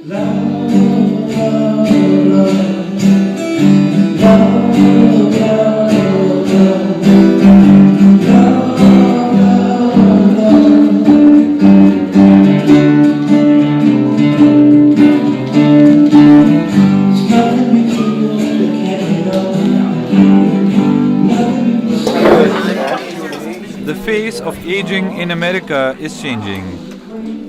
The face of aging in America is changing.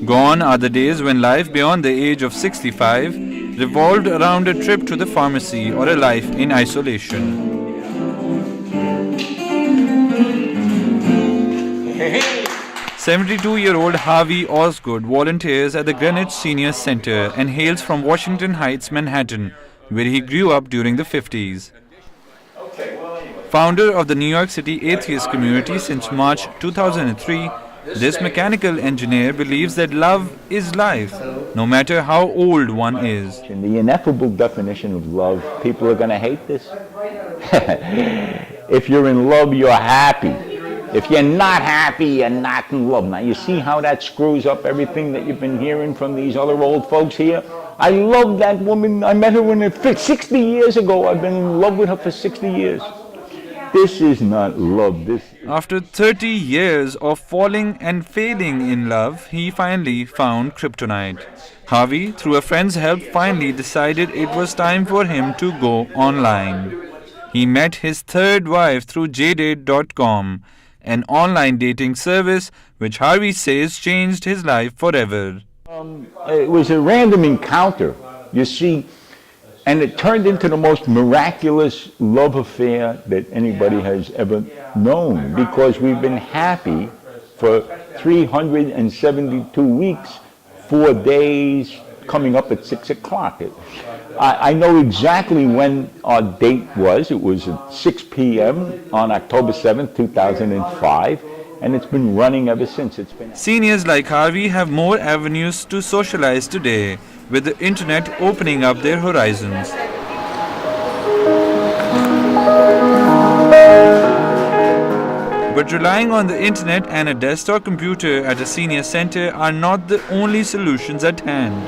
Gone are the days when life beyond the age of 65 revolved around a trip to the pharmacy or a life in isolation. 72-year-old Harvey Osgood volunteers at the Greenwich Senior Center and hails from Washington Heights, Manhattan, where he grew up during the 50s. Founder of the New York City atheist community since March 2003, this mechanical engineer believes that love is life, no matter how old one is. In the ineffable definition of love, people are going to hate this. If you're in love, you're happy. If you're not happy, you're not in love. Now, you see how that screws up everything that you've been hearing from these other old folks here? I love that woman. I met her when it fit 60 years ago. I've been in love with her for 60 years. This is not love. After 30 years of falling and failing in love, he finally found kryptonite. Harvey, through a friend's help, finally decided it was time for him to go online. He met his third wife through jdate.com, an online dating service which Harvey says changed his life forever. It was a random encounter, you see, and it turned into the most miraculous love affair that anybody has ever known, because we've been happy for 372 weeks, 4 days, coming up at 6 o'clock. I know exactly when our date was. It was at 6 p.m. on October 7th, 2005, and it's been running ever since. Seniors like Harvey have more avenues to socialize today, with the internet opening up their horizons. But relying on the internet and a desktop computer at a senior center are not the only solutions at hand.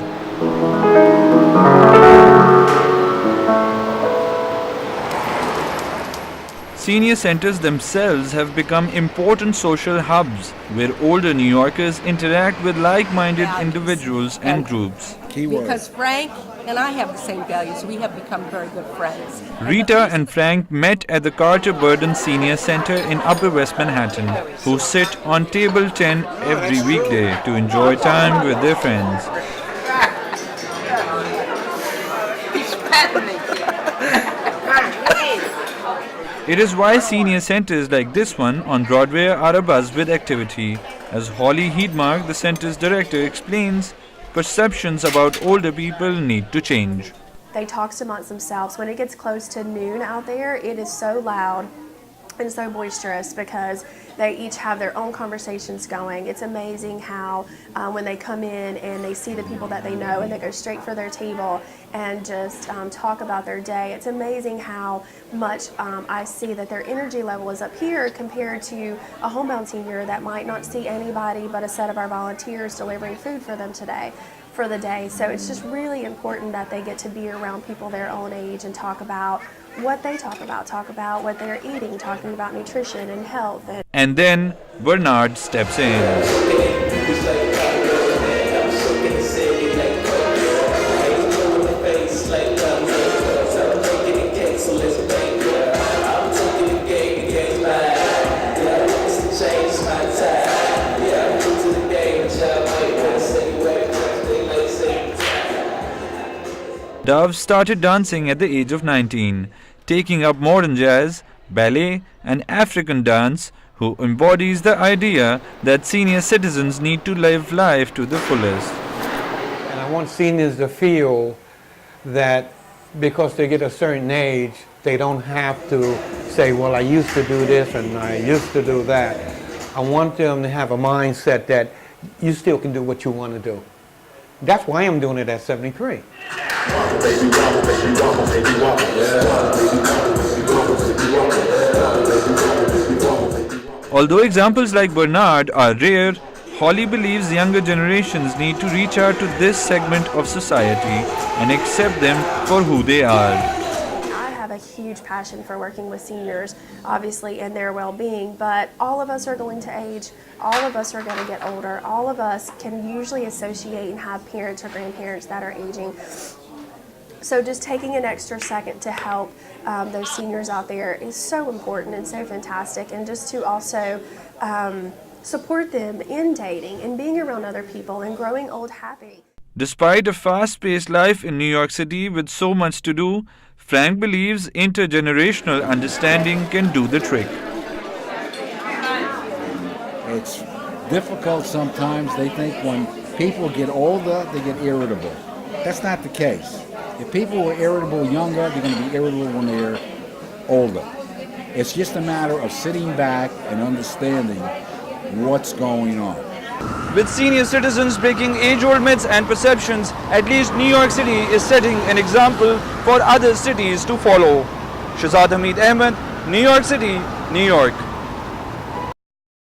Senior centers themselves have become important social hubs where older New Yorkers interact with like-minded individuals and groups. Because Frank and I have the same values, we have become very good friends. Rita and Frank met at the Carter Burden Senior Center in Upper West Manhattan, who sit on table 10 every weekday to enjoy time with their friends. It is why senior centers like this one on Broadway are abuzz with activity. As Holly Heedmark, the center's director, explains, perceptions about older people need to change. They talk amongst themselves. When it gets close to noon out there, it is so loud and so boisterous because they each have their own conversations going. It's amazing how when they come in and they see the people that they know and they go straight for their table and just talk about their day, it's amazing how much I see that their energy level is up here compared to a homebound senior that might not see anybody but a set of our volunteers delivering food for them today. For the day. So it's just really important that they get to be around people their own age and talk about what they talk about what they're eating, talking about nutrition and health. And then Bernard steps in. Dove started dancing at the age of 19, taking up modern jazz, ballet, and African dance, who embodies the idea that senior citizens need to live life to the fullest. And I want seniors to feel that because they get a certain age, they don't have to say, well, I used to do this and I used to do that. I want them to have a mindset that you still can do what you want to do. That's why I'm doing it at 73. Although examples like Bernard are rare, Holly believes younger generations need to reach out to this segment of society and accept them for who they are. I have a huge passion for working with seniors, obviously, in their well-being, but all of us are going to age. All of us are going to get older. All of us can usually associate and have parents or grandparents that are aging. So just taking an extra second to help those seniors out there is so important and so fantastic, and just to also support them in dating and being around other people and growing old happy. Despite a fast-paced life in New York City with so much to do, Frank believes intergenerational understanding can do the trick. It's difficult sometimes. They think when people get older, they get irritable. That's not the case. If people were irritable younger, they're going to be irritable when they're older. It's just a matter of sitting back and understanding what's going on. With senior citizens breaking age-old myths and perceptions, at least New York City is setting an example for other cities to follow. Shehzad Hameed Ahmad, New York City, New York.